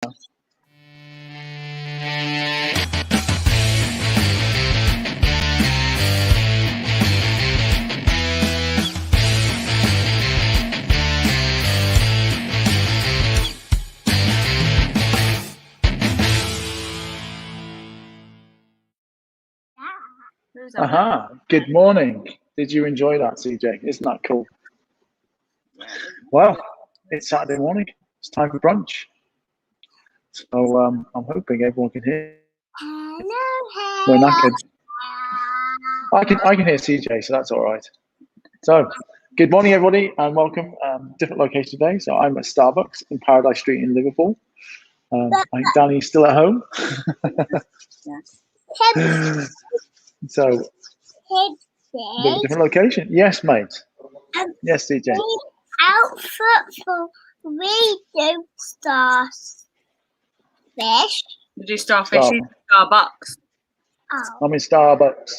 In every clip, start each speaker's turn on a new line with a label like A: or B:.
A: Good morning. Did you enjoy that, CJ? Isn't that cool? Well, it's Saturday morning. It's time for brunch. So I'm hoping everyone can hear. We're knackered. I can hear CJ, so that's all right. So, good morning, everybody, and welcome. Different location today. So I'm at Starbucks in Paradise Street in Liverpool. I think Dani's still at home. So, a bit of a different location. Yes, mate. Yes, CJ.
B: Outfit for we do starfish.
C: You do starfish. You do Starbucks.
B: Oh.
A: I'm in Starbucks.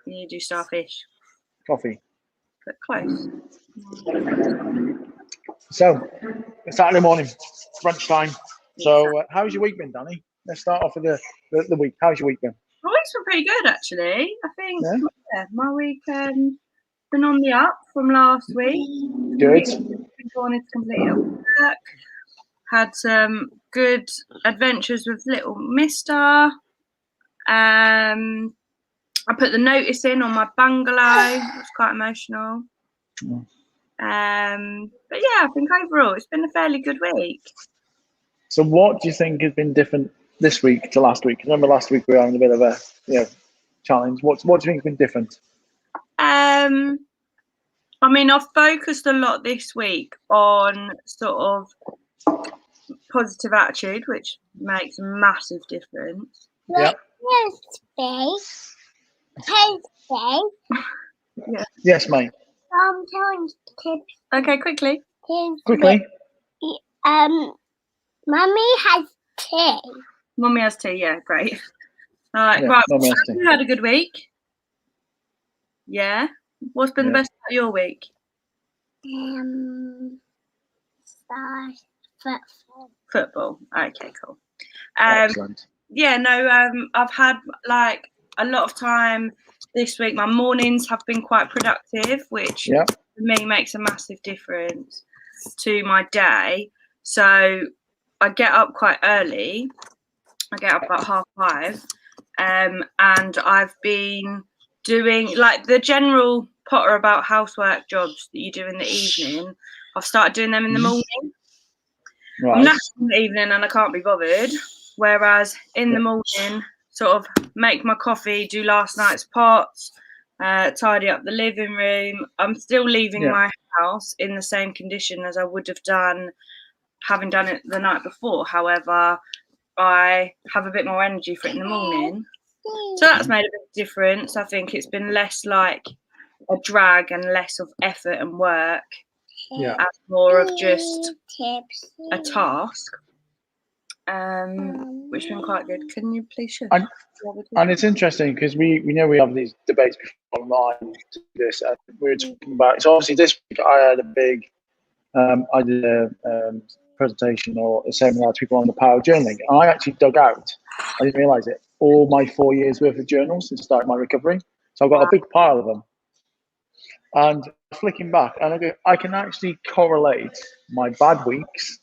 C: You do starfish.
A: Coffee.
C: But close.
A: So, it's Saturday morning, brunch time. So, how's your week been, Dani? Let's start off with the week. How's your week been?
C: My week's been pretty good, actually. I think my week been on the up from last week.
A: Good.
C: Wanted to complete work. Had some good adventures with little Mister. I put the notice in on my bungalow. It was quite emotional. But yeah, I think overall it's been a fairly good week.
A: So what do you think has been different this week to last week? Remember last week we were having a bit of a challenge. What do you think has been different?
C: I mean, I've focused a lot this week on sort of positive attitude, which makes a massive difference.
A: Yeah. Yes, mate.
B: Tips.
C: Okay, quickly.
A: Quickly.
B: Mummy has tea.
C: Mummy has tea, yeah, great. All right,
A: Yeah,
C: right.
A: Mummy has tea.
C: You had a good week. Yeah. What's been the best part of your week? Football. Okay, cool.
A: Excellent.
C: Yeah, no, I've had like a lot of time this week. My mornings have been quite productive, which for me makes a massive difference to my day. So I get up quite early. I get up about 5:30, and I've been doing like the general Potter about housework jobs that you do in the evening. I've started doing them in the morning.
A: Right.
C: I'm knackered in the evening and I can't be bothered. Whereas in the morning, sort of make my coffee, do last night's pots, tidy up the living room. I'm still leaving my house in the same condition as I would have done having done it the night before. However, I have a bit more energy for it in the morning. So that's made a big difference. I think it's been less like a drag and less of effort and work.
A: Yeah.
C: And more of just a task. Which has been quite good. Can you please share?
A: And it's interesting because we know we have these debates before online to this. We were talking about. So obviously this week I had a big. I did a presentation or a seminar to people on the power of journaling. And I actually dug out. I didn't realise it. All my 4 years worth of journals since starting my recovery. So I've got a big pile of them. And flicking back, and I can actually correlate my bad weeks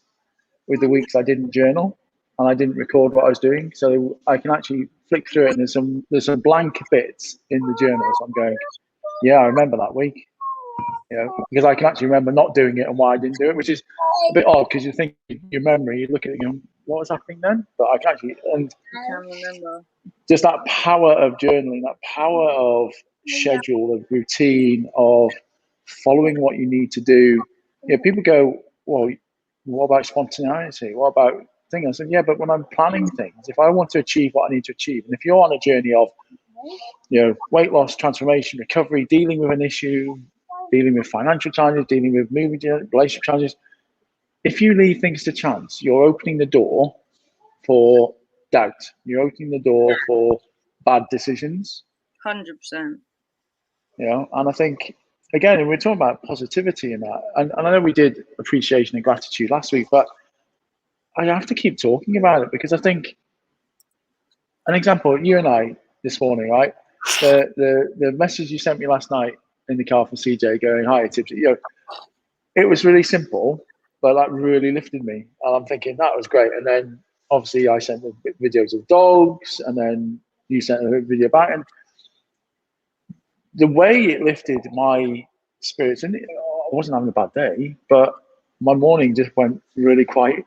A: with the weeks I didn't journal and I didn't record what I was doing. So I can actually flick through it, and there's some blank bits in the journals. I'm going, yeah, I remember that week. Because I can actually remember not doing it and why I didn't do it, which is a bit odd because you think your memory, you look at it and go, what was happening then? But I can actually, and
C: I can remember.
A: Just that power of journaling, that power of schedule, of routine, of following what you need to do. People go, well, what about spontaneity? What about things? I said, yeah, but when I'm planning things, if I want to achieve what I need to achieve, and if you're on a journey of, weight loss, transformation, recovery, dealing with an issue, dealing with financial challenges, dealing with moving relationship challenges, if you leave things to chance, you're opening the door for doubt. You're opening the door for bad decisions.
C: 100%.
A: And I think, again, we're talking about positivity and that. And I know we did appreciation and gratitude last week, but I have to keep talking about it because I think, an example, you and I this morning, right? The message you sent me last night in the car from CJ going, "Hi, Tips." It was really simple, but that really lifted me. And I'm thinking that was great. And then obviously I sent the videos of dogs, and then you sent a video back, and the way it lifted my spirits, and I wasn't having a bad day, but my morning just went really quite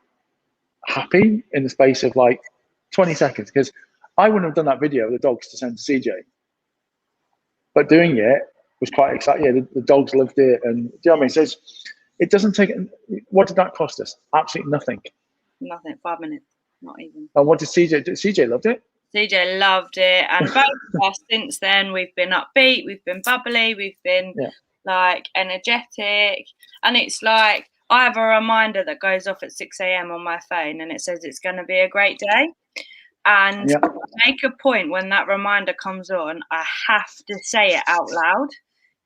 A: happy in the space of like 20 seconds, because I wouldn't have done that video of the dogs to send to CJ, but doing it was quite exciting. Yeah, the dogs loved it, and do you know what I mean? So it doesn't take. What did that cost us? Absolutely nothing.
C: Nothing. 5 minutes, not even.
A: And what did CJ do? CJ loved it.
C: CJ loved it, and both of us since then, we've been upbeat, we've been bubbly, we've been like energetic, and it's like I have a reminder that goes off at 6 a.m. on my phone, and it says it's going to be a great day. And I make a point when that reminder comes on, I have to say it out loud,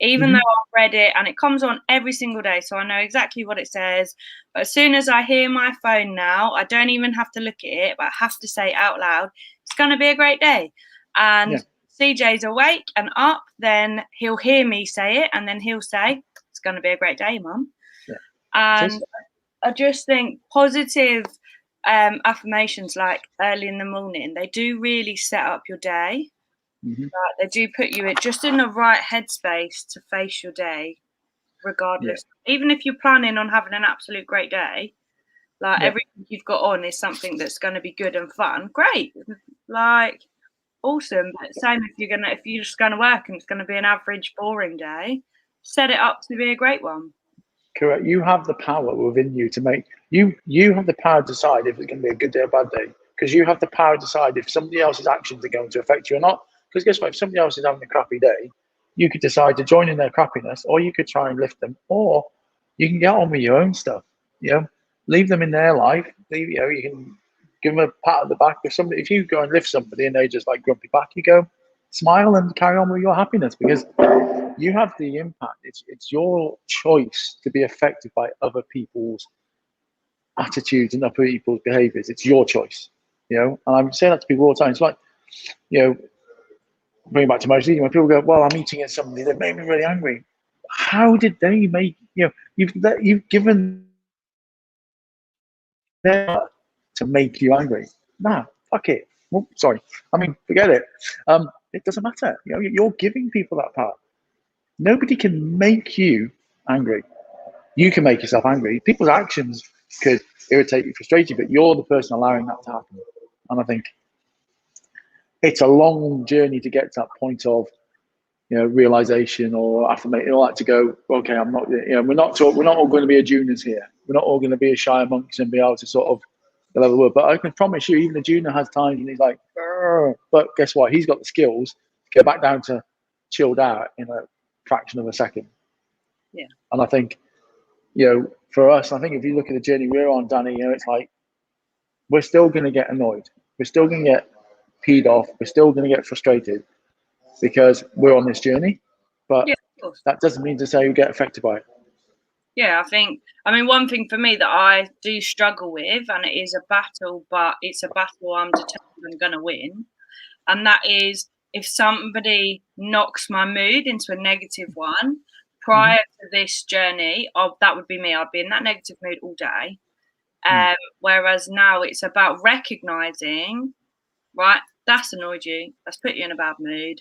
C: even though I've read it, and it comes on every single day, so I know exactly what it says. But as soon as I hear my phone now, I don't even have to look at it, but I have to say it out loud. It's going to be a great day. And CJ's awake and up, then he'll hear me say it, and then he'll say, "It's going to be a great day, Mum." And I just think positive affirmations, like early in the morning, they do really set up your day. Like, they do put you just in the right headspace to face your day, regardless. Even if you're planning on having an absolute great day, like everything you've got on is something that's going to be good and fun. Great, like awesome. But same if you're just going to work and it's going to be an average, boring day, set it up to be a great one.
A: Correct. You have the power within you to make you have the power to decide if it's going to be a good day or bad day, because you have the power to decide if somebody else's actions are going to affect you or not. Because guess what? If somebody else is having a crappy day, you could decide to join in their crappiness, or you could try and lift them, or you can get on with your own stuff. Leave them in their life. You can give them a pat on the back. If you go and lift somebody and they just like grumpy back, you go smile and carry on with your happiness, because you have the impact. It's your choice to be affected by other people's attitudes and other people's behaviors. It's your choice, and I'm saying that to people all the time. It's like, bring it back to emotions. When people go, "Well, I'm eating at somebody that made me really angry." How did they make you've given them to make you angry? Nah, fuck it. Well, sorry. I mean, forget it. It doesn't matter. You're giving people that power. Nobody can make you angry. You can make yourself angry. People's actions could irritate you, frustrate you, but you're the person allowing that to happen. And I think it's a long journey to get to that point of, realization or affirmation, all that, to go, okay, I'm not, we're not all going to be a juniors here. We're not all going to be a shy monks and be able to sort of level the word. But I can promise you, even the junior has times when he's like, "Arr," but guess what? He's got the skills to go back down to chilled out in a fraction of a second.
C: Yeah.
A: And I think, for us, I think if you look at the journey we're on, Dani, it's like we're still going to get annoyed. We're still going to get peed off. We're still going to get frustrated because we're on this journey. But that doesn't mean to say you get affected by it.
C: Yeah, I mean, one thing for me that I do struggle with, and it is a battle, but it's a battle I'm determined I'm going to win. And that is if somebody knocks my mood into a negative one. Prior to this journey, that would be me. I'd be in that negative mood all day. Whereas now it's about recognizing, right, that's annoyed you. That's put you in a bad mood.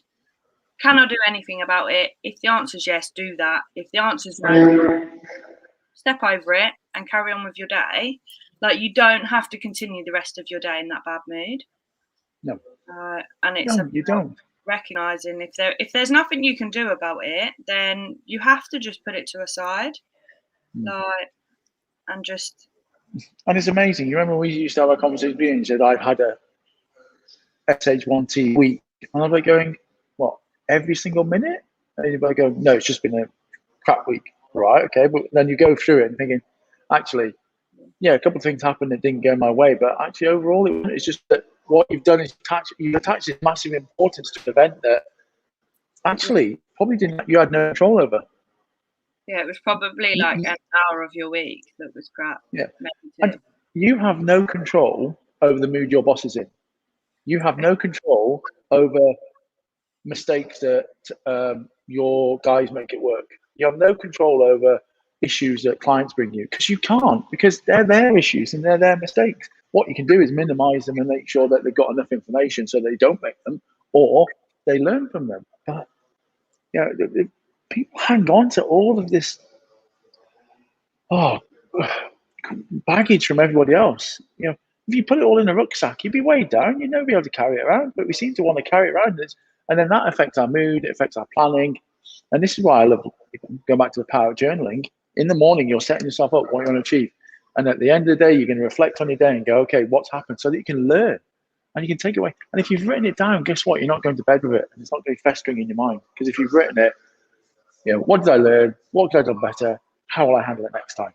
C: Can I do anything about it? If the answer is yes, do that. If the answer is no, step over it and carry on with your day. Like, you don't have to continue the rest of your day in that bad mood.
A: No.
C: And it's
A: you don't.
C: Recognizing if there's nothing you can do about it, then you have to just put it to a side, and just.
A: And it's amazing. You remember we used to have a conversation and you said, "I've had a SH1T week," and I'm like going, "What? Every single minute?" And you're like, "Go, no, it's just been a crap week." Right? Okay, but then you go through it and thinking, actually, a couple of things happened that didn't go my way, but actually overall, it's just that what you've done is you've attached this massive importance to an event that actually probably you had no control over.
C: Yeah, it was probably like an hour of your week that was crap.
A: Yeah. you have no control over the mood your boss is in. You have no control over mistakes that your guys make at work. You have no control over issues that clients bring you, because you can't, because they're their issues and they're their mistakes. What you can do is minimize them and make sure that they've got enough information so they don't make them, or they learn from them. But people hang on to all of this baggage from everybody else. If you put it all in a rucksack, you'd be weighed down. You'd never be able to carry it around. But we seem to want to carry it around, and then that affects our mood. It affects our planning. And this is why I love going back to the power of journaling. In the morning, you're setting yourself up what you want to achieve, and at the end of the day, you're going to reflect on your day and go, okay, what's happened, so that you can learn and you can take it away. And if you've written it down, guess what? You're not going to bed with it, and it's not going to be festering in your mind. Because if you've written it, what did I learn? What could I do better? How will I handle it next time?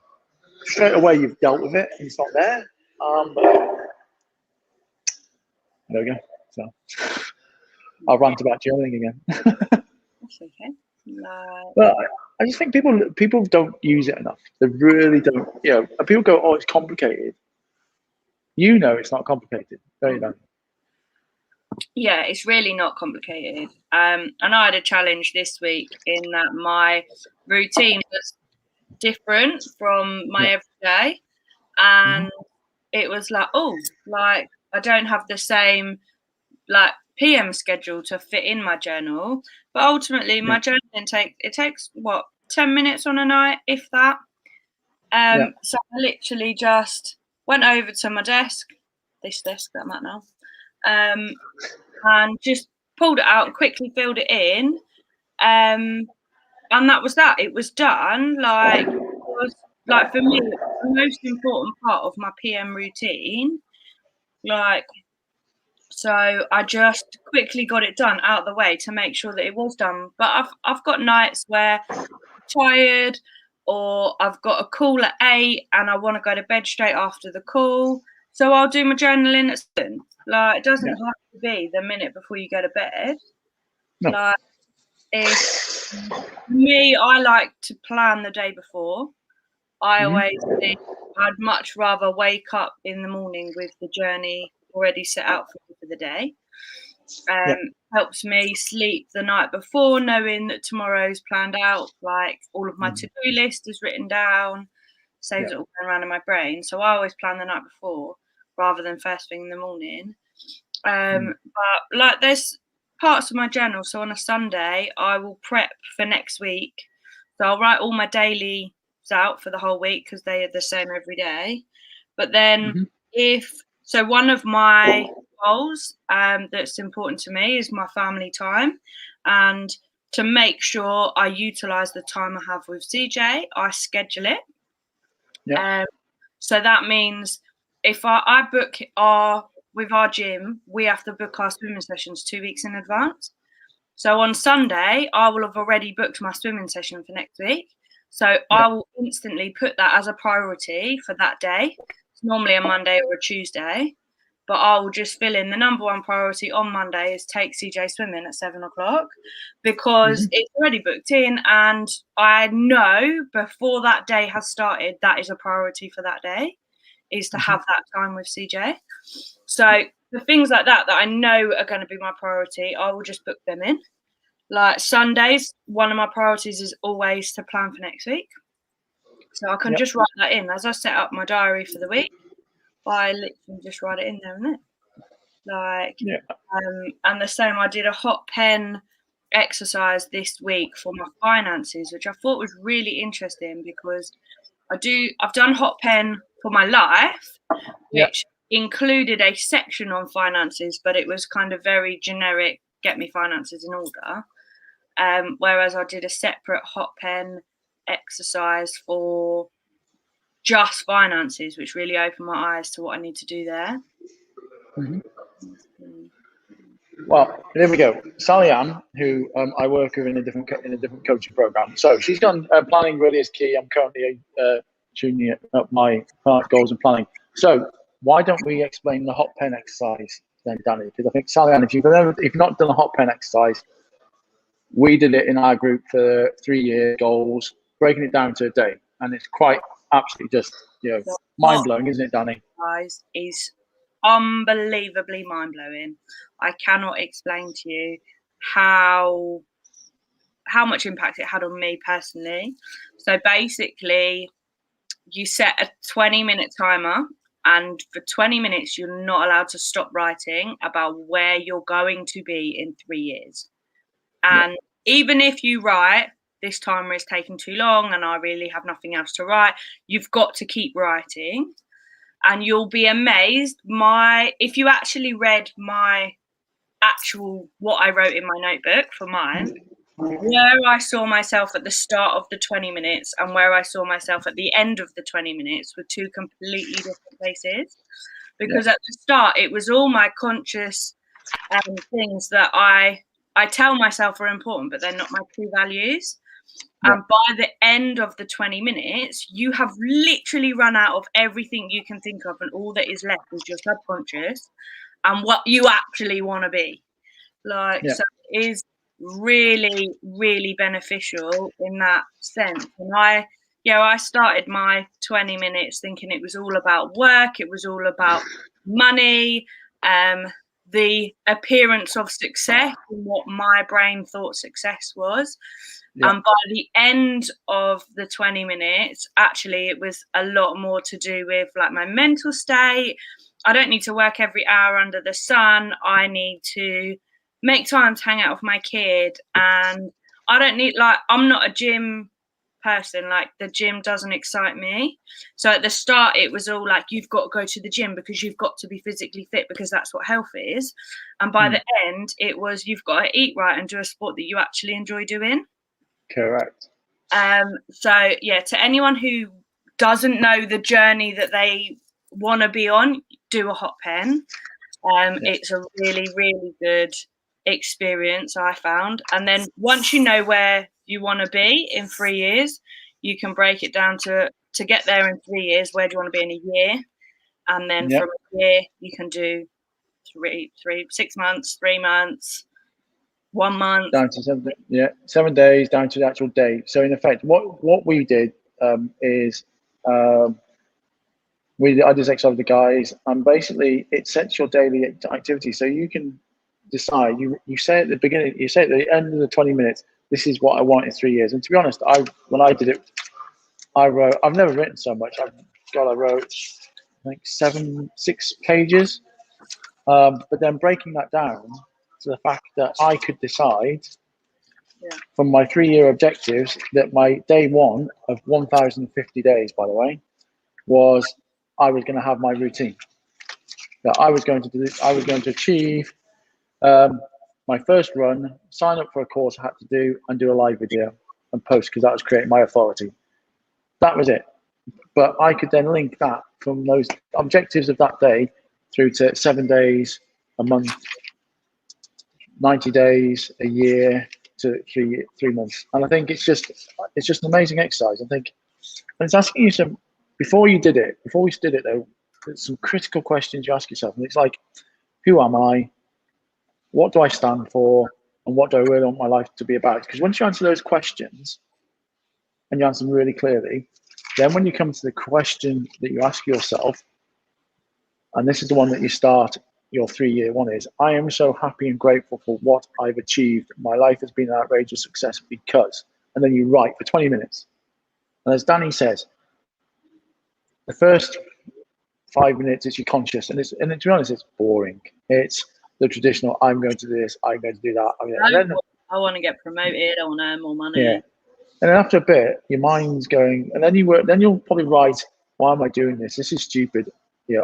A: Straight away, you've dealt with it, and it's not there. There we go. So I'll rant about journaling again.
C: That's okay. No.
A: But I just think people don't use it enough. They really don't. And people go, "Oh, it's complicated." It's not complicated. No, you don't.
C: Yeah, it's really not complicated. And I had a challenge this week in that my routine was different from my everyday, and it was like, I don't have the same PM schedule to fit in my journal, but ultimately my journaling takes 10 minutes on a night, if that. So I literally just went over to my desk, this desk that I'm at now, and just pulled it out and quickly filled it in, and that was that. It was done. It was for me, the most important part of my PM routine. So I just quickly got it done out of the way to make sure that it was done. But I've got nights where I'm tired, or I've got a call at 8 and I want to go to bed straight after the call. So I'll do my journaling at 7. It doesn't have to be the minute before you go to bed. No. Me, I like to plan the day before. I always think I'd much rather wake up in the morning with the journey already set out for the day. Helps me sleep the night before, knowing that tomorrow's planned out. All of my to-do list is written down, saves it all going around in my brain. So I always plan the night before rather than first thing in the morning. But there's parts of my journal. So on a Sunday, I will prep for next week. So I'll write all my dailies out for the whole week because they are the same every day. But then so one of my goals that's important to me is my family time, and to make sure I utilize the time I have with CJ, I schedule it. So that means if I book with our gym, we have to book our swimming sessions 2 weeks in advance. So on Sunday, I will have already booked my swimming session for next week. So I will instantly put that as a priority for that day. It's normally a Monday or a Tuesday, but I will just fill in the number one priority on Monday is take CJ swimming at 7:00, because it's already booked in, and I know before that day has started, that is a priority for that day, is to have that time with CJ. So the things like that I know are going to be my priority, I will just book them in. Sundays, one of my priorities is always to plan for next week. So I can just write that in. As I set up my diary for the week, I literally just write it in there, isn't it? And the same, I did a hot pen exercise this week for my finances, which I thought was really interesting, because I've done hot pen for my life, which included a section on finances, but it was kind of very generic, get me finances in order. Whereas I did a separate hot pen exercise for just finances, which really opened my eyes to what I need to do there.
A: Well, there we go. Sally Ann, who I work with in a different coaching program. So she's gone, planning really is key. I'm currently tuning up my goals and planning. So why don't we explain the hot pen exercise then, Dani? Because I think, Sally Ann, if you've not done a hot pen exercise, we did it in our group for 3 year goals, breaking it down to a day, and it's quite absolutely just mind blowing, isn't it, Dani?
C: Guys, is unbelievably mind blowing. I cannot explain to you how much impact it had on me personally. So basically, you set a 20-minute timer, and for 20 minutes, you're not allowed to stop writing about where you're going to be in 3 years. And even if you write, this timer is taking too long and I really have nothing else to write, you've got to keep writing. And you'll be amazed. If you actually read my actual, what I wrote in my notebook for mine, where I saw myself at the start of the 20 minutes and where I saw myself at the end of the 20 minutes were two completely different places. Because at the start, it was all my conscious things that I tell myself are important, but they're not my true values. And by the end of the 20 minutes, you have literally run out of everything you can think of, and all that is left is your subconscious and what you actually want to be. So it is really, really beneficial in that sense. And I started my 20 minutes thinking it was all about work, it was all about money, the appearance of success and what my brain thought success was. And by the end of the 20 minutes, actually, it was a lot more to do with like my mental state. I don't need to work every hour under the sun. I need to make time to hang out with my kid. And I don't need, I'm not a gym person. Like, the gym doesn't excite me. So at the start, it was all like, you've got to go to the gym because you've got to be physically fit because that's what health is. And by the end, it was, you've got to eat right and do a sport that you actually enjoy doing.
A: Correct.
C: So yeah, to anyone who doesn't know the journey that they want to be on, do a hot pen. It's a really, really good experience, I found. And then once you know where you want to be in 3 years, you can break it down to get there in 3 years. Where do you want to be in a year? And then from a year, you can do 6 months, 3 months, 1 month,
A: down to 7 days down to the actual day. So in effect, what we did is I just exercised the guys, and basically it sets your daily activity. So you can decide. You say at the beginning, you say at the end of the 20 minutes, this is what I want in 3 years. And to be honest, when I did it, I wrote. I've never written so much. I wrote like 6 pages. But then breaking that down to the fact that I could decide from my 3-year objectives that my day one of 1,050 days, by the way, was I was going to have my routine. That I was going to achieve my first run, sign up for a course I had to do, and do a live video and post, because that was creating my authority. That was it. But I could then link that from those objectives of that day through to 7 days, a month, 90 days, a year, to 3 months. And I think it's just an amazing exercise. I think, and it's asking you some, before we did it though, there's some critical questions you ask yourself. And it's like, who am I? What do I stand for? And what do I really want my life to be about? Because once you answer those questions and you answer them really clearly, then when you come to the question that you ask yourself, and this is the one that you start your 3-year one, is, I am so happy and grateful for what I've achieved. My life has been an outrageous success because, and then you write for 20 minutes. And as Dani says, the first 5 minutes is your conscious, and to be honest, it's boring. It's the traditional, I'm going to do this, I'm going to do that.
C: I want to get promoted, I want to earn more money.
A: Yeah. And then after a bit, your mind's going, and then you'll probably write, why am I doing this? This is stupid.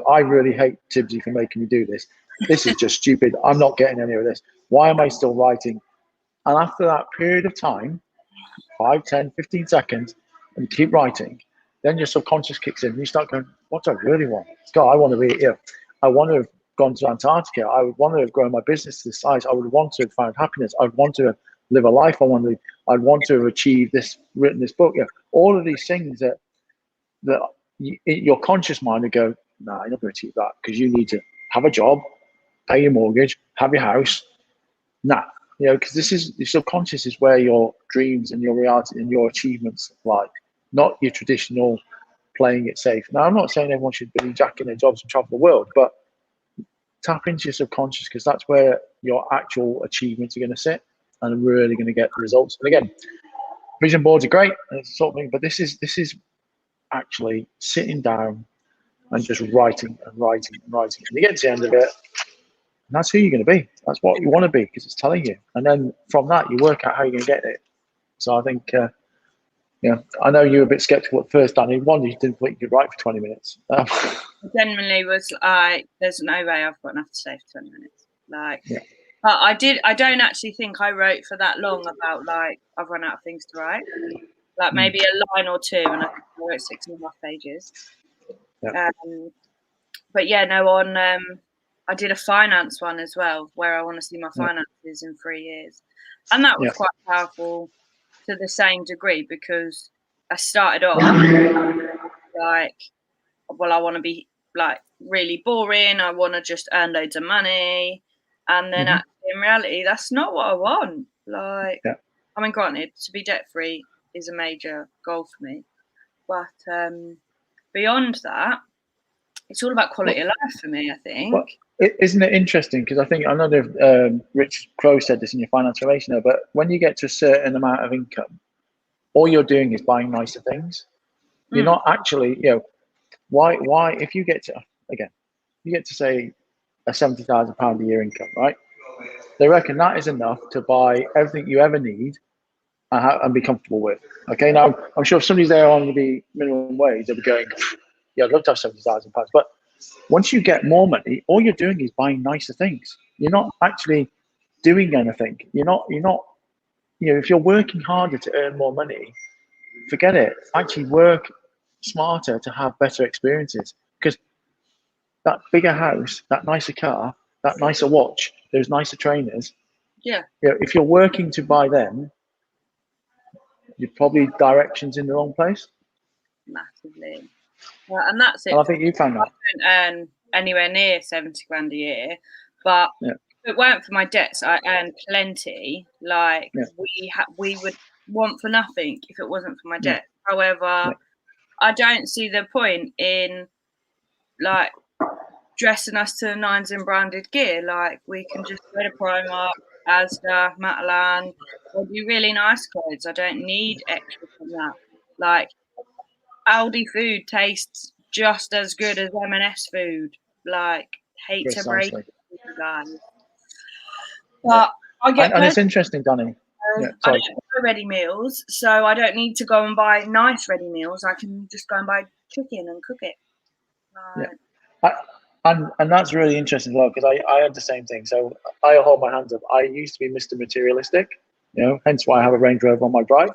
A: I really hate Tibbsy for making me do this. This is just stupid. I'm not getting any of this. Why am I still writing? And after that period of time, 5, 10, 15 seconds, and you keep writing, then your subconscious kicks in and you start going, what do I really want? God, I want to be here. I want to have gone to Antarctica. I would want to have grown my business to this size. I would want to have found happiness. I would want to live a life I want to live. I'd want to have achieved this, written this book. All of these things that your conscious mind would go, no, you're not going to achieve that because you need to have a job, pay your mortgage, have your house. Nah, because this is, your subconscious is where your dreams and your reality and your achievements lie, not your traditional playing it safe. Now, I'm not saying everyone should be jacking their jobs and travel the world, but tap into your subconscious, because that's where your actual achievements are going to sit and really going to get the results. And again, vision boards are great and it's sort of thing, but this is actually sitting down and just writing and writing and writing. And you get to the end of it, and that's who you're going to be. That's what you want to be, because it's telling you. And then from that, you work out how you're going to get it. So I think, I know you were a bit skeptical at first, Dani. One, you didn't think you could write for 20 minutes.
C: Genuinely was like, there's no way I've got enough to say for 20 minutes. But I don't actually think I wrote for that long about, like, I've run out of things to write. Like, maybe a line or two, and I think I wrote 6.5 pages.
A: Yeah.
C: But yeah, no, I did a finance one as well, where I want to see my finances in 3 years. And that was quite powerful to the same degree, because I started off like, well, I want to be like really boring. I want to just earn loads of money. And then actually, in reality, that's not what I want. Like, I mean, granted, to be debt free is a major goal for me. But beyond that, it's all about quality of life for me, I think.
A: Well, isn't it interesting? Because I know that Rich Crow said this in your financial relation, but when you get to a certain amount of income, all you're doing is buying nicer things. You're not actually, why, if you get to say a £70,000 a year income, right? They reckon that is enough to buy everything you ever need and be comfortable with. Okay, now I'm sure if somebody's there on the minimum wage, they'll be going, yeah, I'd love to have £70,000. But once you get more money, all you're doing is buying nicer things. You're not actually doing anything. You're not, if you're working harder to earn more money, forget it. Actually work smarter to have better experiences. Because that bigger house, that nicer car, that nicer watch, those nicer trainers, if you're working to buy them, you're probably directions in the wrong place.
C: Massively. And that's it.
A: And I think you found that.
C: I don't earn anywhere near 70 grand a year, but if it weren't for my debts, I earn plenty. Like, we would want for nothing if it wasn't for my debt. However, I don't see the point in, like, dressing us to the nines in branded gear. Like, we can just go to Primark, Asda, Matalan, or do really nice clothes. I don't need extra from that. Like, Aldi food tastes just as good as M&S food. Like, hate to break it, guys. But I get
A: and it's interesting, Dani.
C: I don't buy ready meals, so I don't need to go and buy nice ready meals. I can just go and buy chicken and cook it.
A: And that's really interesting as well, because I had the same thing. So I hold my hands up. I used to be Mr. Materialistic, hence why I have a Range Rover on my drive,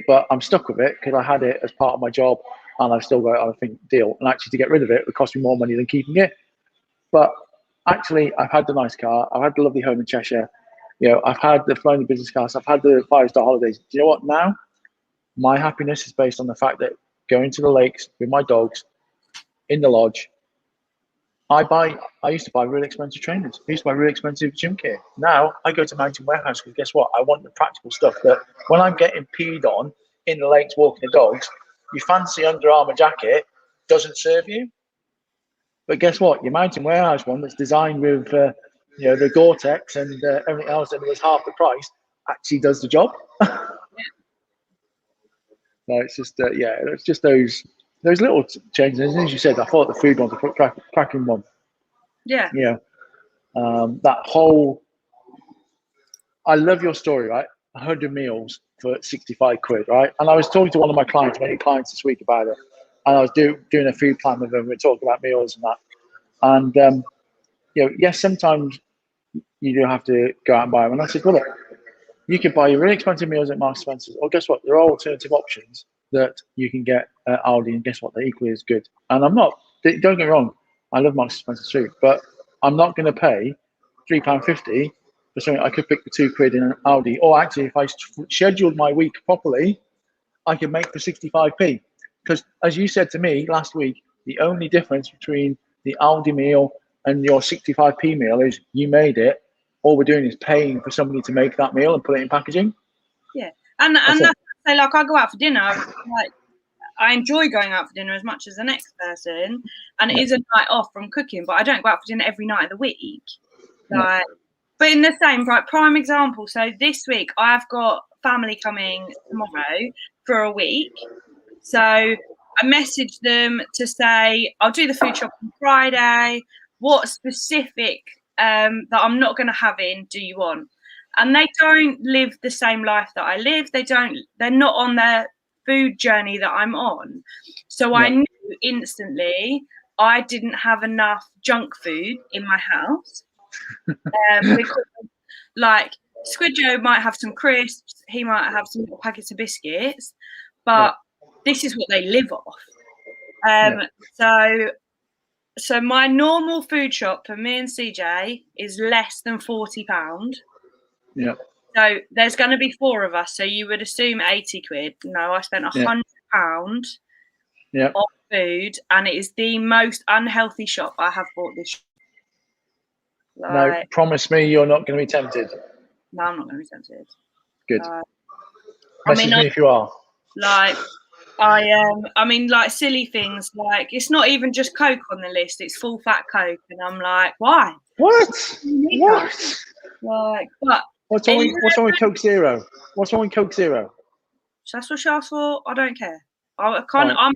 A: but I'm stuck with it because I had it as part of my job and I've still got it on a deal. And actually to get rid of it would cost me more money than keeping it. But actually I've had the nice car. I've had the lovely home in Cheshire. I've had the flown business class. I've had the 5-star holidays. Do you know what? Now my happiness is based on the fact that going to the lakes with my dogs, in the lodge, I used to buy really expensive trainers. I used to buy really expensive gym gear. Now I go to Mountain Warehouse because guess what? I want the practical stuff that when I'm getting peed on in the lakes walking the dogs, your fancy Under Armour jacket doesn't serve you. But guess what? Your Mountain Warehouse one that's designed with the Gore-Tex and everything else that was half the price actually does the job. No, it's just it's just those little changes. And as you said, I thought the food one's a cracking one.
C: Yeah.
A: That whole, I love your story, right? 100 meals for 65 quid, right? And I was talking to one of my clients, many clients this week about it. And I was doing a food plan with them. We're talking about meals and that. And, yes, sometimes you do have to go out and buy them. And I said, well, look, you can buy your really expensive meals at Marks & Spencer's. Or guess what? There are alternative options that you can get at Aldi. And guess what? They're equally as good. And don't get me wrong, I love Marks & Spencer's food. But I'm not going to pay £3.50 for something I could pick for £2 in an Aldi. Or actually, if I scheduled my week properly, I could make for 65p. Because as you said to me last week, the only difference between the Aldi meal and your 65p meal is you made it. All we're doing is paying for somebody to make that meal and put it in packaging.
C: Yeah, and that's like I go out for dinner. Like I enjoy going out for dinner as much as the next person, and it is a night off from cooking, but I don't go out for dinner every night of the week. Like, but in the same, right, prime example. So this week I've got family coming tomorrow for a week. So I messaged them to say I'll do the food shop on Friday. What specific that I'm not going to have in do you want? And they don't live the same life that I live. They're not on their food journey that I'm on. So I knew instantly I didn't have enough junk food in my house. Because, like, Squid Joe might have some crisps, he might have some packets of biscuits, but this is what they live off. So my normal food shop for me and CJ is less than £40.
A: Yeah.
C: So there's going to be 4 of us. So you would assume 80 quid. No, I spent £100 on food, and it is the most unhealthy shop I have bought this.
A: No, promise me you're not going to be tempted.
C: No, I'm not going to be tempted.
A: Good. Message me if you are.
C: Like, I mean, like, silly things. Like, it's not even just Coke on the list. It's full fat Coke. And I'm like, why?
A: What? What?
C: Like, but.
A: What's wrong with Coke Zero? What's wrong with Coke Zero?
C: That's what she asked for. I don't care. I can't. Right.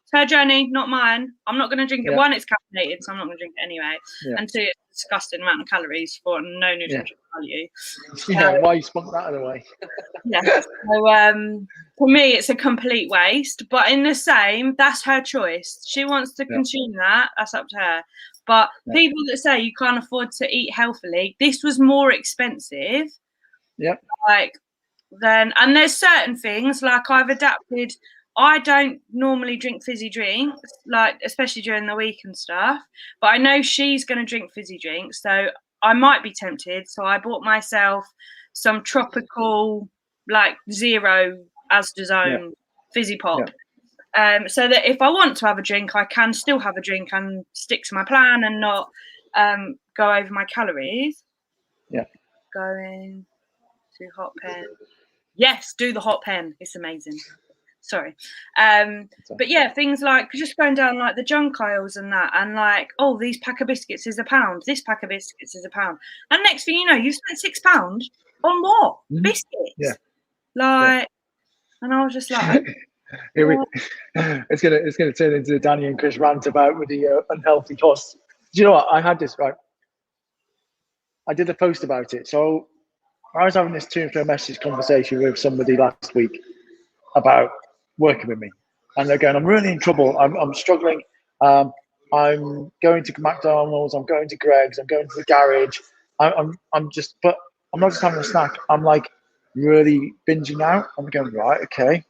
C: It's her journey, not mine. I'm not going to drink it. One, it's caffeinated, so I'm not going to drink it anyway. And 2, it's a disgusting amount of calories for no nutritional value.
A: Yeah, why you spunk that away?
C: So for me, it's a complete waste. But in the same, that's her choice. She wants to consume that. That's up to her. But people that say you can't afford to eat healthily, this was more expensive.
A: Yep.
C: Like, and there's certain things, like, I've adapted. I don't normally drink fizzy drinks, like, especially during the week and stuff. But I know she's going to drink fizzy drinks, so I might be tempted. So I bought myself some tropical, like, zero Asda fizzy pop. So that if I want to have a drink, I can still have a drink and stick to my plan and not go over my calories.
A: Yeah.
C: Going to hot pen. Yes, do the hot pen. It's amazing. Sorry. But yeah, things like just going down like the junk aisles and that, and like, oh, these pack of biscuits is £1. This pack of biscuits is £1. And next thing you know, you spent £6 on what? Biscuits. Yeah. Like, and I was just like,
A: it's gonna turn into the Dani and Chris rant about with the unhealthy costs. Do you know what? I had this, right? I did a post about it. So I was having this to and fro message conversation with somebody last week about working with me, and they're going, I'm really in trouble. I'm struggling. I'm going to McDonald's. I'm going to Greg's. I'm going to the garage. But I'm not just having a snack. I'm like really binging out. I'm going, right, okay.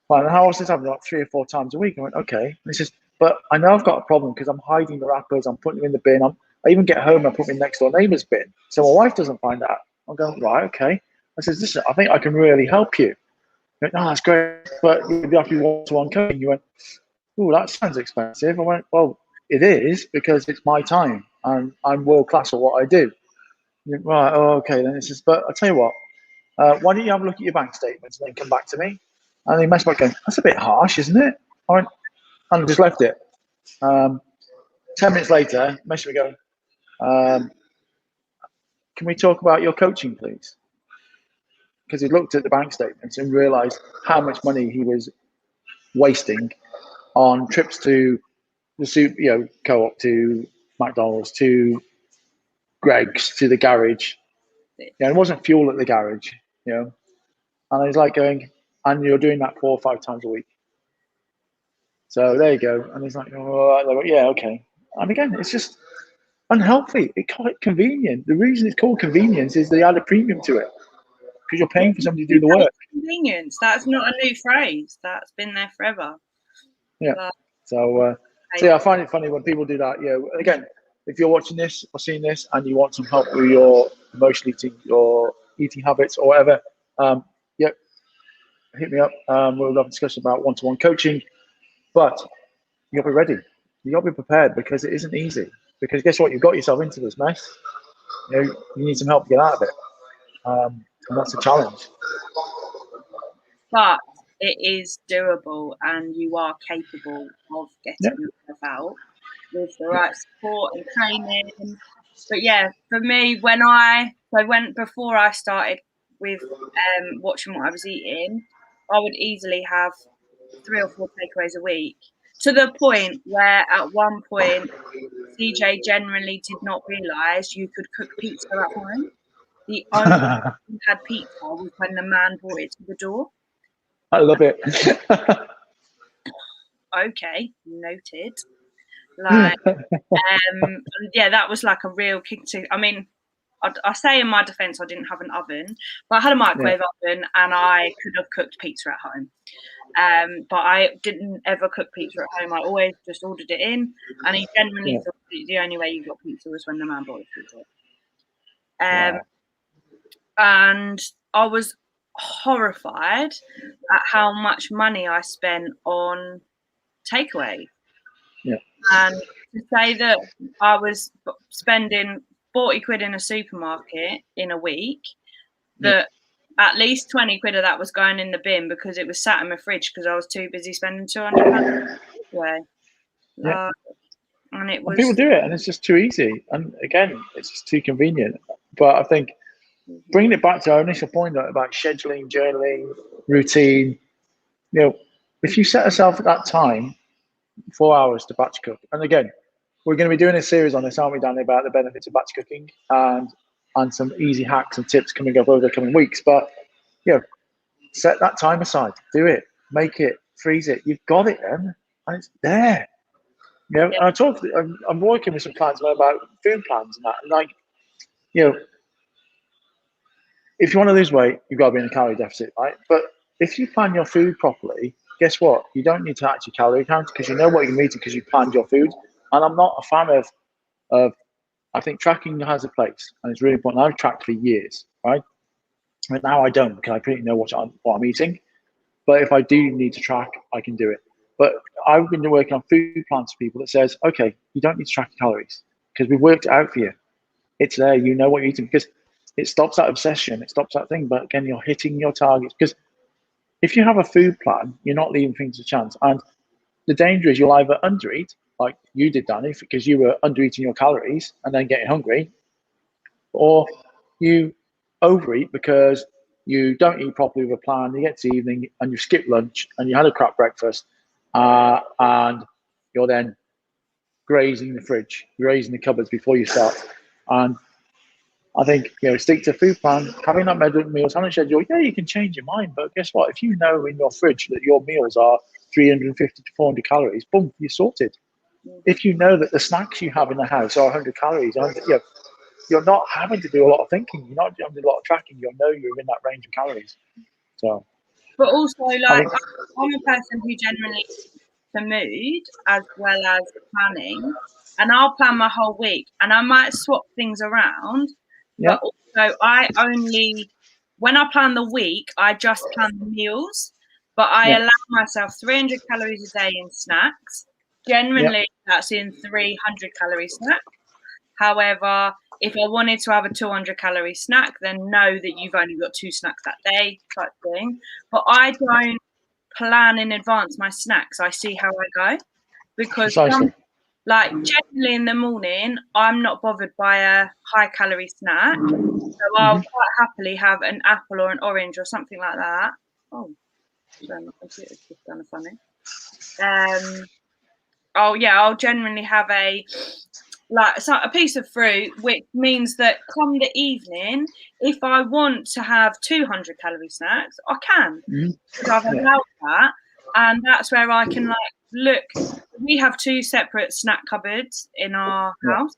A: Fine. And how else is happening? Like 3 or 4 times a week. I went, okay. And it's just, but I know I've got a problem because I'm hiding the wrappers. I'm putting them in the bin. I even get home and I put them in next door neighbour's bin, so my wife doesn't find out. I'm going, right, okay. I says, listen, I think I can really help you. Went, oh, that's great, but you'd have to be one-to-one coaching. You went, oh, that sounds expensive. I went, well, it is because it's my time and I'm world class at what I do. Went, right, oh, okay, then it's just, but I'll tell you what, why don't you have a look at your bank statements and then come back to me? And he messaged back going, that's a bit harsh, isn't it? I went, and I just left it. 10 minutes later, messaged me going, can we talk about your coaching, please? Because he looked at the bank statements and realised how much money he was wasting on trips to the co-op, to McDonald's, to Greg's, to the garage. It wasn't fuel at the garage, And he's like going, and you're doing that 4 or 5 times a week. So there you go. And he's like, oh, yeah, okay. And again, it's just unhealthy. It's quite convenient. The reason it's called convenience is they add a premium to it. Because you're paying for somebody to do the work.
C: Convenience. That's not a new phrase. That's been there forever.
A: Yeah. So I find it funny when people do that. Again, if you're watching this or seeing this and you want some help with your emotional eating, your eating habits or whatever, hit me up. We'll have a discussion about one-to-one coaching. But you got to be ready. You got to be prepared because it isn't easy. Because guess what? You've got yourself into this mess. You need some help to get out of it. And that's a challenge.
C: But it is doable, and you are capable of getting yourself out with the right support and training. But yeah, for me, before I started with watching what I was eating, I would easily have 3 or 4 takeaways a week, to the point where at one point CJ generally did not realise you could cook pizza at home. The only time we had pizza was when the man brought it to the door.
A: I love it.
C: Okay, noted. Like, yeah, that was like a real kick to. I mean, I say in my defence, I didn't have an oven, but I had a microwave oven, and I could have cooked pizza at home. But I didn't ever cook pizza at home. I always just ordered it in, and he generally thought the only way you got pizza was when the man brought it to the door. And I was horrified at how much money I spent on takeaway. And to say that I was spending 40 quid in a supermarket in a week, that at least 20 quid of that was going in the bin because it was sat in my fridge because I was too busy spending £200 takeaway. And it was.
A: And people do it, and it's just too easy. And again, it's just too convenient. But I think bringing it back to our initial point about scheduling, journaling, routine, if you set yourself at that time, 4 hours to batch cook. And again, we're going to be doing a series on this, aren't we, Danny, about the benefits of batch cooking and some easy hacks and tips coming up over the coming weeks. But set that time aside, do it, make it, freeze it. You've got it then, and it's there. I'm working with some clients about food plans and that. And like, if you want to lose weight, you've got to be in a calorie deficit, right? But if you plan your food properly, guess what? You don't need to actually calorie count because you know what you're eating because you planned your food. And I'm not a fan of I think tracking has a place, and it's really important. I've tracked for years, right? But now I don't because I pretty know what I'm eating. But if I do need to track, I can do it. But I've been working on food plans for people that says, okay, you don't need to track your calories because we've worked it out for you. It's there. You know what you're eating because it stops that obsession. It stops that thing. But again, you're hitting your targets because if you have a food plan, you're not leaving things to chance. And the danger is you'll either undereat, like you did, Danny, because you were undereating your calories and then getting hungry, or you overeat because you don't eat properly with a plan. You get to evening and you skip lunch and you had a crap breakfast, and you're then grazing the fridge, grazing the cupboards before you start. And I think, stick to food plan, having that meals, having a schedule. Yeah, you can change your mind, but guess what? If you know in your fridge that your meals are 350 to 400 calories, boom, you're sorted. If you know that the snacks you have in the house are 100 calories, you're not having to do a lot of thinking. You're not having to do a lot of tracking. You'll know you're in that range of calories. So,
C: but also, like, I'm a person who generally the mood as well as planning, and I'll plan my whole week, and I might swap things around. But also, when I plan the week, I just plan the meals, but I allow myself 300 calories a day in snacks. Generally, that's in 300 calorie snack. However, if I wanted to have a 200 calorie snack, then know that you've only got 2 snacks that day type thing. But I don't plan in advance my snacks. I see how I go because generally in the morning, I'm not bothered by a high calorie snack. So I'll quite happily have an apple or an orange or something like that. Oh, sorry, my computer's just done a funny. I'll generally have a piece of fruit, which means that come the evening, if I want to have 200 calorie snacks, I can. Because I've allowed that, and that's where I can look. We have 2 separate snack cupboards in our house.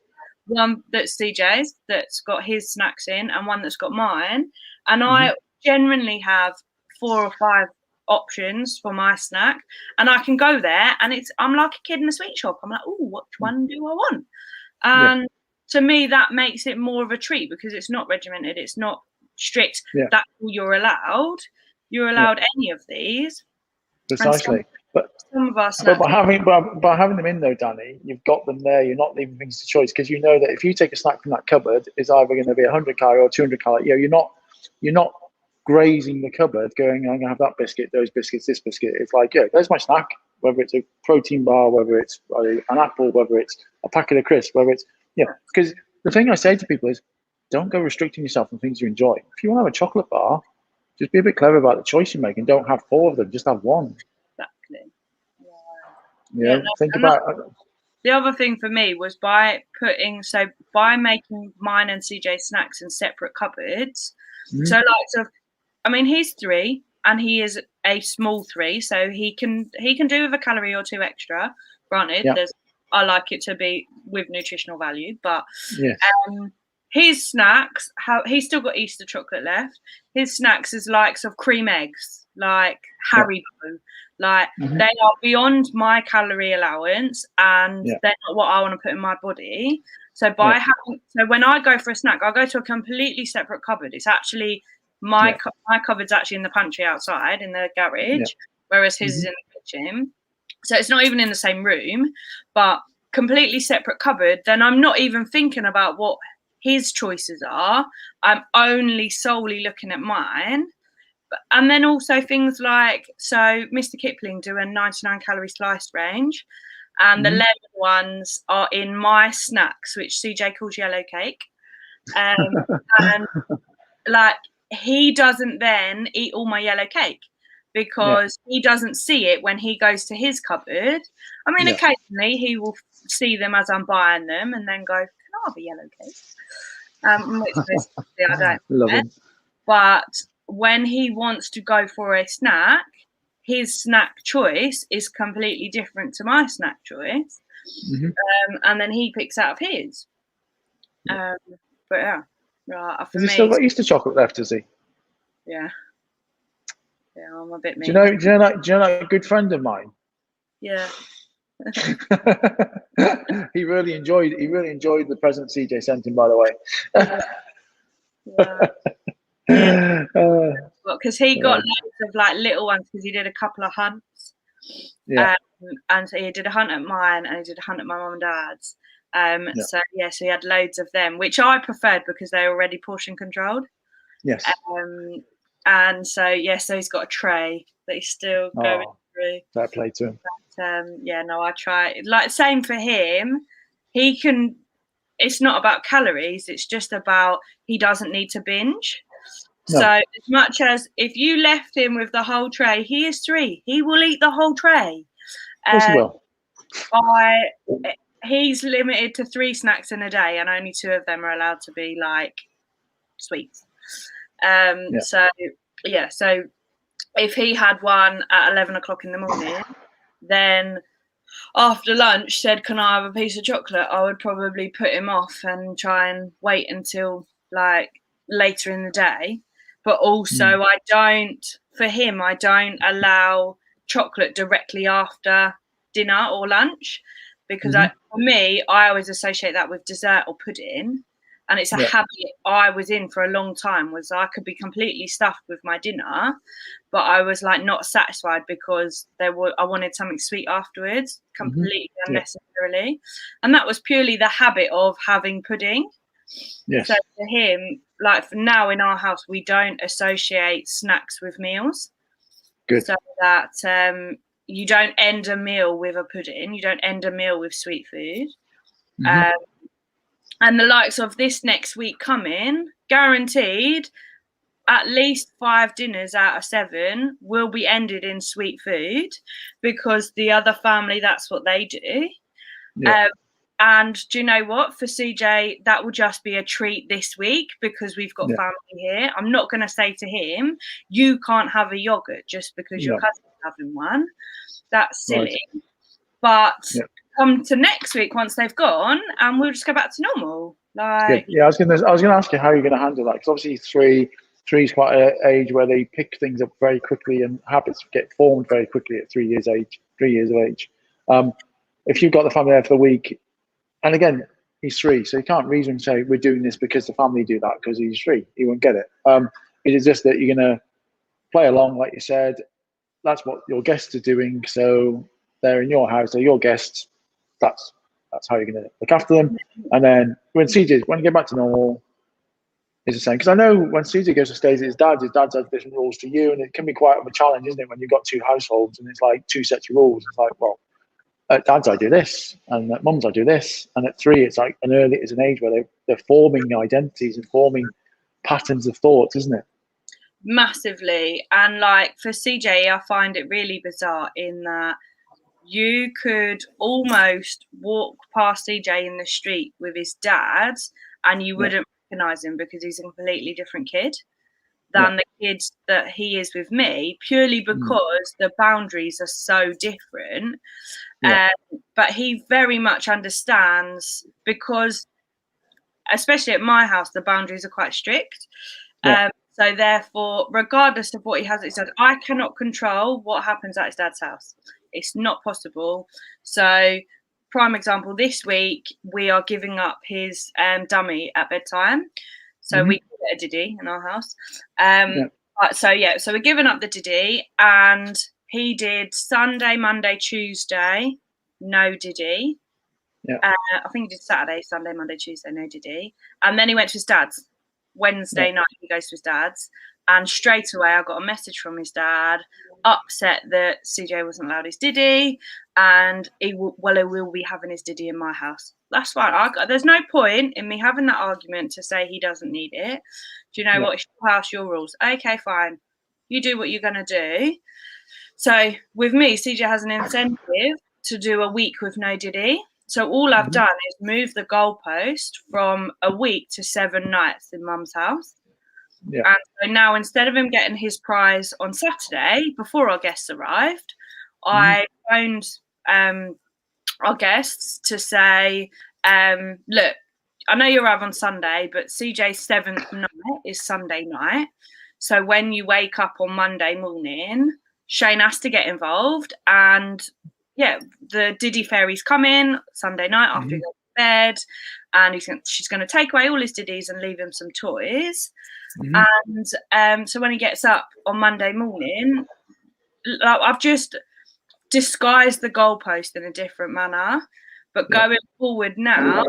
C: One that's CJ's, that's got his snacks in, and one that's got mine. And I generally have 4 or 5 options for my snack, and I can go there, and I'm like a kid in a sweet shop. I'm like, oh, which one do I want? And to me, that makes it more of a treat because it's not regimented, it's not strict. That's all you're allowed. You're allowed any of these.
A: Precisely. But
C: some of our snacks.
A: But by having them in though, Danny, you've got them there. You're not leaving things to choice because you know that if you take a snack from that cupboard, it's either going to be 100 calorie or 200 calorie. You're not grazing the cupboard, going, I'm gonna have that biscuit, those biscuits, this biscuit. It's like, yeah, there's my snack. Whether it's a protein bar, whether it's an apple, whether it's a packet of crisps, whether it's because the thing I say to people is, don't go restricting yourself on things you enjoy. If you want to have a chocolate bar, just be a bit clever about the choice you make and don't have 4 of them. Just have 1.
C: Exactly.
A: Think about.
C: The other thing for me was by making mine and CJ snacks in separate cupboards. So he's 3 and he is a small 3, so he can do with a calorie or 2 extra. Granted, I like it to be with nutritional value, but his snacks, he's still got Easter chocolate left. His snacks is likes of cream eggs, like Haribo. Like they are beyond my calorie allowance, and they're not what I want to put in my body. So when I go for a snack, I go to a completely separate cupboard. It's actually my cupboard's actually in the pantry outside in the garage, whereas his is in the kitchen. So it's not even in the same room, but completely separate cupboard. Then I'm not even thinking about what his choices are. I'm only solely looking at mine. And then also things like, so Mr. Kipling do a 99 calorie sliced range, and the lemon ones are in my snacks, which CJ calls yellow cake. And like he doesn't then eat all my yellow cake because he doesn't see it when he goes to his cupboard. I mean, occasionally he will see them as I'm buying them and then go, can I have a yellow cake? Which I don't
A: love it.
C: But when he wants to go for a snack, his snack choice is completely different to my snack choice. And then he picks out of his. But right,
A: Has he still got Easter chocolate left, has he?
C: Yeah, I'm a bit mean.
A: Do you know that good friend of mine?
C: Yeah.
A: he really enjoyed the present CJ sent him, by the way.
C: Because he got loads of like little ones because he did a couple of hunts. And so he did a hunt at mine and he did a hunt at my mum and dad's. So he had loads of them, which I preferred because they were already portion controlled.
A: Yes.
C: And so he's got a tray that he's still going through. Fair
A: play to him.
C: But, I try. Like same for him. He can. It's not about calories. It's just about he doesn't need to binge. No. So as much as if you left him with the whole tray, he is 3. He will eat the whole tray.
A: Of course he will.
C: He's limited to 3 snacks in a day, and only 2 of them are allowed to be like sweets. So if he had one at 11 o'clock in the morning, then after lunch said, can I have a piece of chocolate? I would probably put him off and try and wait until like later in the day. But also I don't allow chocolate directly after dinner or lunch because for me, I always associate that with dessert or pudding. And it's a habit I was in for a long time, was I could be completely stuffed with my dinner, but I was like not satisfied because I wanted something sweet afterwards, completely unnecessarily. And that was purely the habit of having pudding. Yes. So for him, like for now in our house, we don't associate snacks with meals.
A: Good.
C: So that you don't end a meal with a pudding. You don't end a meal with sweet food. And the likes of this next week coming, guaranteed, at least 5 dinners out of 7 will be ended in sweet food because the other family, that's what they do. Yeah. And do you know what? For CJ, that will just be a treat this week because we've got family here. I'm not going to say to him, you can't have a yogurt just because your cousin's having one. That's silly. Right. But come to next week once they've gone, and we'll just go back to normal. Like,
A: I was going to ask you how you're going to handle that because obviously three is quite an age where they pick things up very quickly and habits get formed very quickly at 3 years of age. If you've got the family there for the week, and again he's 3, so you can't reason and say we're doing this because the family do that because he's 3. He won't get it. It is just that you're going to play along, like you said. That's what your guests are doing. So they're in your house. They're your guests. That's how you're going to look after them. And then when you get back to normal, is the same. Because I know when CJ goes to stay with his dad has different rules to you, and it can be quite of a challenge, isn't it, when you've got two households and it's like two sets of rules. It's like, well, at dad's I do this, and at mum's I do this, and at 3 it's like it's an age where they're forming identities and forming patterns of thoughts, isn't it?
C: Massively. And like for CJ, I find it really bizarre in that you could almost walk past CJ in the street with his dad and you wouldn't recognize him because he's a completely different kid than the kids that he is with me, purely because the boundaries are so different. But he very much understands, because especially at my house, the boundaries are quite strict. So therefore, regardless of what he has at his dad, I cannot control what happens at his dad's house. It's not possible. So prime example, this week we are giving up his dummy at bedtime. So we call it a diddy in our house. So we're giving up the diddy, and he did Sunday, Monday, Tuesday, no diddy. I think he did Saturday, Sunday, Monday, Tuesday, no diddy. And then he went to his dad's. Wednesday night he goes to his dad's, and straight away I got a message from his dad, upset that CJ wasn't allowed his diddy, and he will be having his diddy in my house. That's fine. There's no point in me having that argument to say he doesn't need it. Do you know what? It's your house, your rules. Okay, fine. You do what you're going to do. So with me, CJ has an incentive to do a week with no diddy. So all I've done is move the goalpost from a week to 7 nights in mum's house. And so now, instead of him getting his prize on Saturday before our guests arrived, I phoned our guests to say, look, I know you're out on Sunday, but CJ's 7th night is Sunday night. So when you wake up on Monday morning, Shane has to get involved, and the Diddy fairy's coming Sunday night after he goes to bed, and she's going to take away all his Diddies and leave him some toys. And so when he gets up on Monday morning, I've just disguised the goalpost in a different manner. But going forward now,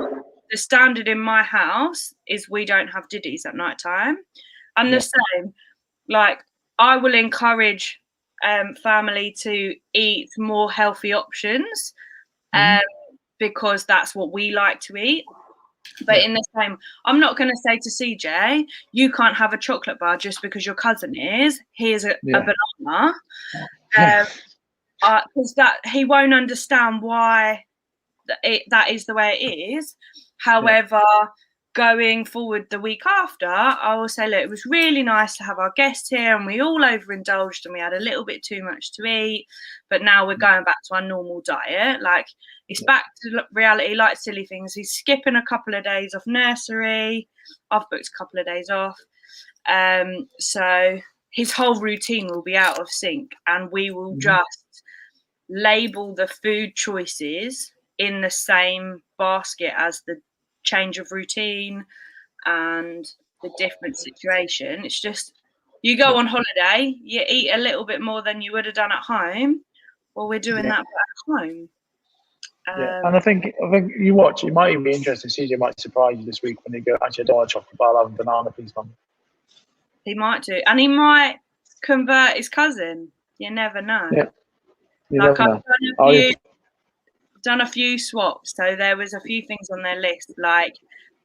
C: the standard in my house is we don't have Diddies at night time. And the same, like, I will encourage family to eat more healthy options because that's what we like to eat. But in the same, I'm not going to say to CJ, you can't have a chocolate bar just because your cousin is. Here's a banana. Because that he won't understand why that is the way it is. However, going forward the week after, I will say, look, it was really nice to have our guests here, and we all overindulged and we had a little bit too much to eat, but now we're going back to our normal diet. Like, it's back to reality, like silly things. He's skipping a couple of days off nursery. I've booked a couple of days off. So his whole routine will be out of sync, and we will just label the food choices in the same basket as the change of routine and the different situation. It's just, you go on holiday, you eat a little bit more than you would have done at home. Well, we're doing that at home.
A: And I think you watch, it might even be interesting. CJ might surprise you this week when you go, actually, I don't want a chocolate bar, I'll have a banana, please, mum.
C: He might do. And he might convert his cousin. You never know. Like, I've done a few swaps. So there was a few things on their list, like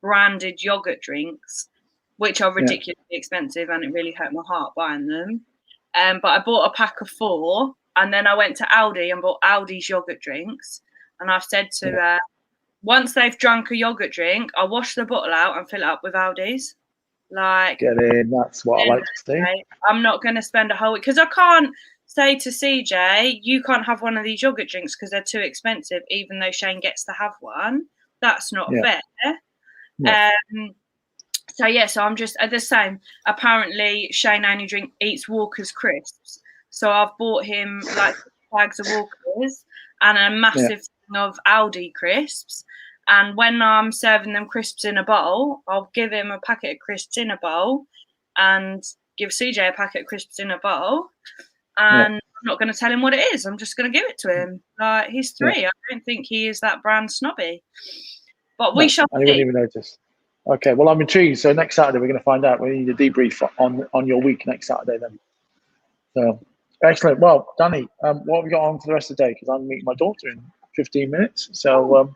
C: branded yogurt drinks, which are ridiculously expensive, and it really hurt my heart buying them. But I bought a pack of 4, and then I went to Aldi and bought Aldi's yogurt drinks. And I've said to once they've drunk a yogurt drink, I'll wash the bottle out and fill it up with Aldi's. Like,
A: get in. That's what I like to see.
C: I'm not going to spend a whole week, because I can't say to CJ, you can't have one of these yogurt drinks because they're too expensive, even though Shane gets to have one. That's not fair. So I'm just the same. Apparently, Shane only eats Walker's crisps. So I've bought him like bags of Walker's and a massive thing of Aldi crisps. And when I'm serving them crisps in a bowl, I'll give him a packet of crisps in a bowl and give CJ a packet of crisps in a bowl. And I'm not going to tell him what it is. I'm just going to give it to him. He's 3. I don't think he is that brand snobby. But we shall see.
A: I wouldn't even notice. Okay, well, I'm intrigued. So next Saturday, we're going to find out. We need a debrief on your week next Saturday then. So, excellent. Well, Dani, what have we got on for the rest of the day? Because I'm meeting my daughter in 15 minutes. So,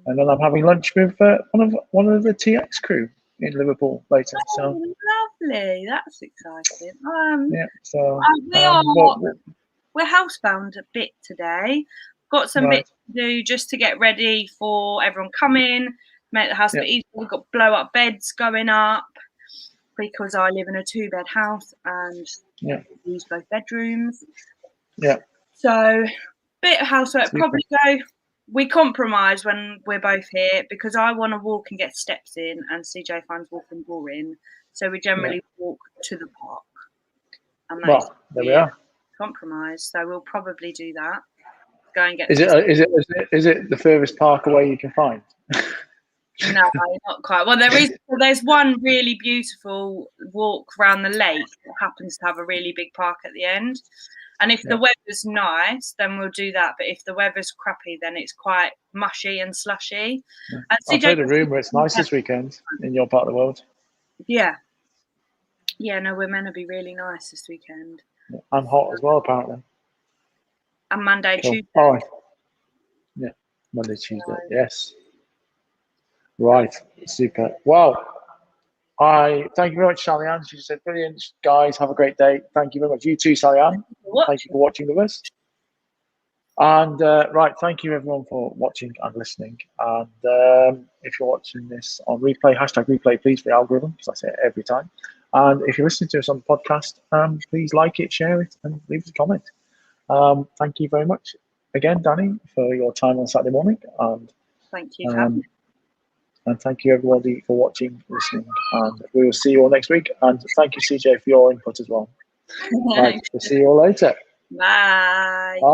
A: and then I'm having lunch with one of the TX crew in Liverpool later. So
C: lovely. That's exciting.
A: yeah. So
C: we're housebound a bit today. Got some bits to do just to get ready for everyone coming, make the house a bit easier. We've got blow up beds going up because I live in a 2-bed house and use both bedrooms.
A: Yeah.
C: So bit of housework. Probably go. We compromise when we're both here because I want to walk and get steps in, and CJ finds walking boring. So we generally walk to the park. And
A: there we are.
C: Compromise. So we'll probably do that. Go and get.
A: Is it the furthest park away you can find?
C: No, not quite. Well, there's one really beautiful walk around the lake that happens to have a really big park at the end. And if the weather's nice, then we'll do that. But if the weather's crappy, then it's quite mushy and slushy.
A: Yeah.
C: And
A: I've heard a rumour it's nice this weekend in your part of the world.
C: Yeah. Yeah, no, we're meant to be really nice this weekend.
A: Yeah. I'm hot as well, apparently.
C: And Monday,
A: cool.
C: Tuesday.
A: Oh, yeah, Monday, Tuesday, yes. Right, super. Well, I thank you very much, Sally Ann. She said, brilliant, guys, have a great day. Thank you very much. You too, Sally Ann. Thank you for watching with us. And thank you everyone for watching and listening. And if you're watching this on replay, #replay, please, for the algorithm, because I say it every time. And if you're listening to us on the podcast, please like it, share it, and leave us a comment. Thank you very much again, Dani, for your time on Saturday morning. And
C: thank you for having me.
A: And thank you everybody for watching, listening, and we will see you all next week. And thank you, CJ, for your input as well. Right, we'll see you all later.
C: Bye.